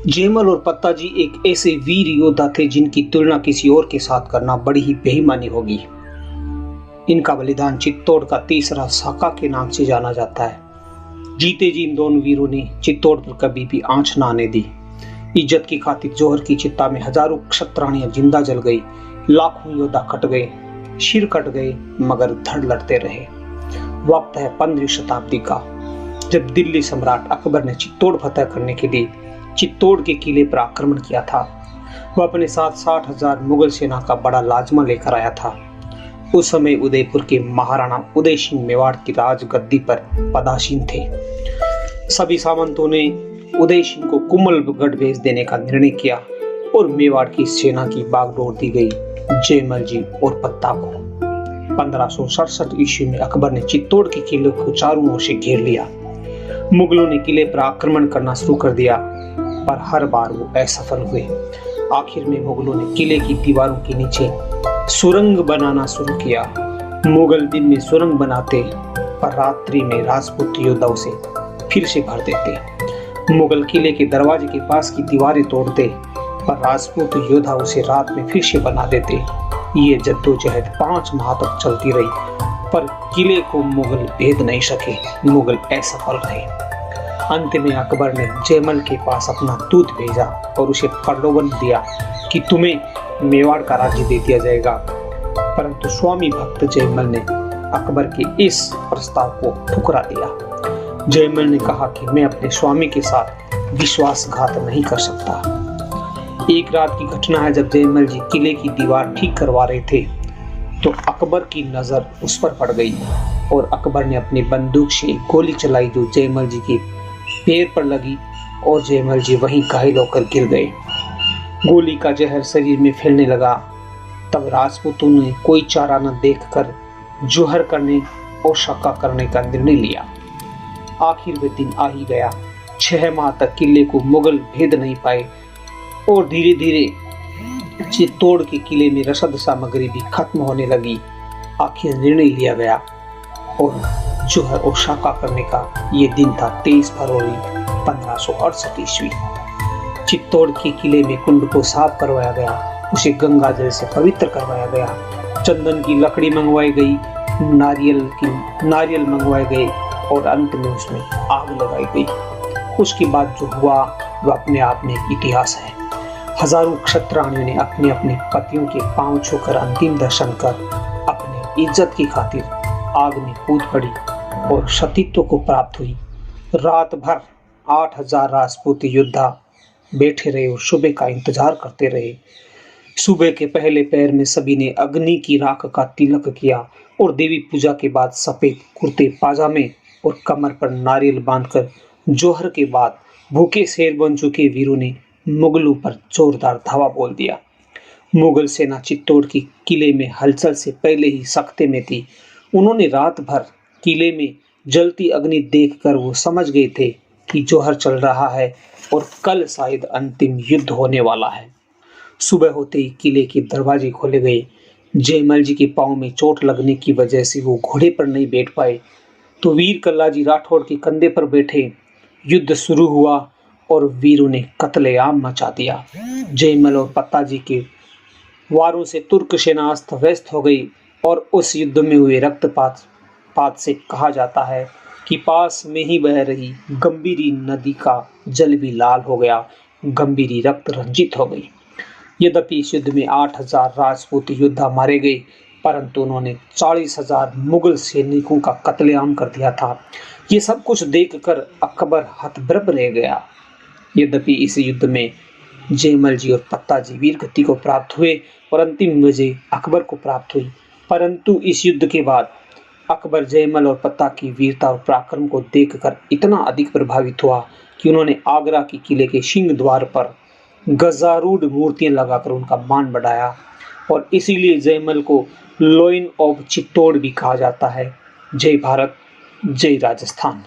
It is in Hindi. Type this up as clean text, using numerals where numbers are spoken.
जयमल और पत्ताजी एक ऐसे वीर योद्धा थे जिनकी तुलना किसी और के साथ करना बड़ी ही बेईमानी होगी। इनका बलिदान चित्तौड़ का तीसरा साका के नाम से जाना जाता है। जीते जी इन दोनों वीरों ने चित्तौड़ पर कभी भी आंच न आने दी। इज्जत की खातिर जौहर की चिता में हजारों क्षत्राणियां जिंदा जल गई, लाखों योद्धा कट गए, सिर कट गए, मगर धड़ लड़ते रहे। वक्त है 15वीं शताब्दी का, जब दिल्ली सम्राट अकबर ने चित्तौड़ फतह करने के लिए चित्तौड़ के किले पर आक्रमण किया था। वह अपने साथ 60,000 मुगल सेना का बड़ा लाजमा लेकर आया था। उस समय उदयपुर के महाराणा उदय सिंह मेवाड़ की राजगद्दी पर पदासीन थे। सभी सामंतों ने उदय सिंह को कुंभलगढ़ भेज देने का निर्णय किया और मेवाड़ की सेना की बागडोर दी गई जयमल जी और पत्ता को। 1567 ईस्वी में अकबर ने चित्तौड़ के किले को चारों ओर से घेर लिया। मुगलों ने किले पर आक्रमण करना शुरू कर दिया, पर हर बार वो असफल हुए। आखिर में मुगलों ने किले की दीवारों के नीचे सुरंग बनाना शुरू किया। मुगल दिन में सुरंग बनाते, पर रात्रि में राजपूत योद्धा उसे फिर से भर देते। मुगल किले के दरवाजे के पास की दीवारें तोड़ते, पर राजपूत योद्धा उसे रात में फिर से बना देते। ये जद्दोजहद 5 माह तक चलती रही, पर किले को मुगल भेद नहीं सके। मुगल असफल रहे। अंत में अकबर ने जयमल के पास अपना दूत भेजा और उसे प्रलोभन दिया कि तुम्हें मेवाड़ का राज्य दे दिया जाएगा। परंतु स्वामी भक्त जयमल ने अकबर के इस प्रस्ताव को ठुकरा दिया। जयमल ने कहा कि मैं अपने स्वामी के साथ विश्वासघात नहीं कर सकता। एक रात की घटना है, जब जयमल जी किले की दीवार ठीक करवा रहे थे तो अकबर की नजर उस पर पड़ गई और अकबर ने अपनी बंदूक से एक गोली चलाई जो जयमल जी के पैर पर लगी और जयमल जी वहीं घायल होकर गिर गए। गोली का जहर शरीर में फैलने लगा। तब राजपूतों ने कोई चारा न देखकर जौहर करने और शक्का करने का निर्णय लिया। आखिर वे दिन आ ही गया। 6 माह तक किले को मुगल भेद नहीं पाए और धीरे धीरे चित्तौड़ के किले में रसद सामग्री भी खत्म होने लगी। आखिर निर्णय लिया गया और जौहर और शाका करने का ये दिन था 23 फरवरी 1568 ईस्वी। चित्तौड़ के किले में कुंड को साफ करवाया गया, उसे गंगा जल से पवित्र करवाया गया, चंदन की लकड़ी मंगवाई गई, नारियल मंगवाए गए और अंत में उसमें आग लगाई गई। उसके बाद जो हुआ वह अपने आप में एक इतिहास है। हजारों क्षत्राणियों ने अपने अपने पतियों के पांव छूकर अंतिम दर्शन कर अपनी इज्जत की खातिर आग में कूद पड़ी और सतीत्व को प्राप्त हुई। रात भर 8,000 राजपूत योद्धा बैठे रहे और सुबह का इंतजार करते रहे। सुबह के पहले पहर में सभी ने अग्नि की राख का तिलक किया और देवी पूजा के बाद सफेद कुर्ते पाजामे और कमर पर नारियल बांधकर जौहर के बाद भूखे शेर बन चुके वीरों ने मुगलों पर जोरदार धावा बोल दिया। मुगल सेना चित्तौड़ की किले में हलचल से पहले ही सख्ते में थी। उन्होंने रात भर किले में जलती अग्नि देखकर वो समझ गए थे कि जौहर चल रहा है और कल शायद अंतिम युद्ध होने वाला है। सुबह होते ही किले के दरवाजे खोले गए। जयमल जी के पांव में चोट लगने की वजह से वो घोड़े पर नहीं बैठ पाए, तो वीर कल्लाजी राठौड़ के कंधे पर बैठे। युद्ध शुरू हुआ और वीरों ने कत्लेआम मचा दिया। जयमल और पत्ताजी के वारों से तुर्क सेना अस्त व्यस्त हो गई और उस युद्ध में हुए रक्तपात से कहा जाता है कि पास में ही बह रही गंभीरी नदी का जल भी लाल हो गया, गंभीरी रक्त रंजित हो गई। यद्यपि इस युद्ध में 8,000 राजपूत योद्धा मारे गए, परंतु उन्होंने 40,000 मुगल सैनिकों का कत्लेआम कर दिया था। ये सब कुछ देखकर अकबर हतप्रभ रह गया। यद्यपि इस युद्ध में जयमल जी और पत्ताजी वीर गति को प्राप्त हुए और अंतिम विजय अकबर को प्राप्त हुई, परंतु इस युद्ध के बाद अकबर जयमल और पत्ता की वीरता और पराक्रम को देखकर इतना अधिक प्रभावित हुआ कि उन्होंने आगरा के किले के सिंह द्वार पर गजारूढ़ मूर्तियां लगाकर उनका मान बढ़ाया और इसीलिए जयमल को लॉयन ऑफ चित्तौड़ भी कहा जाता है। जय भारत, जय राजस्थान।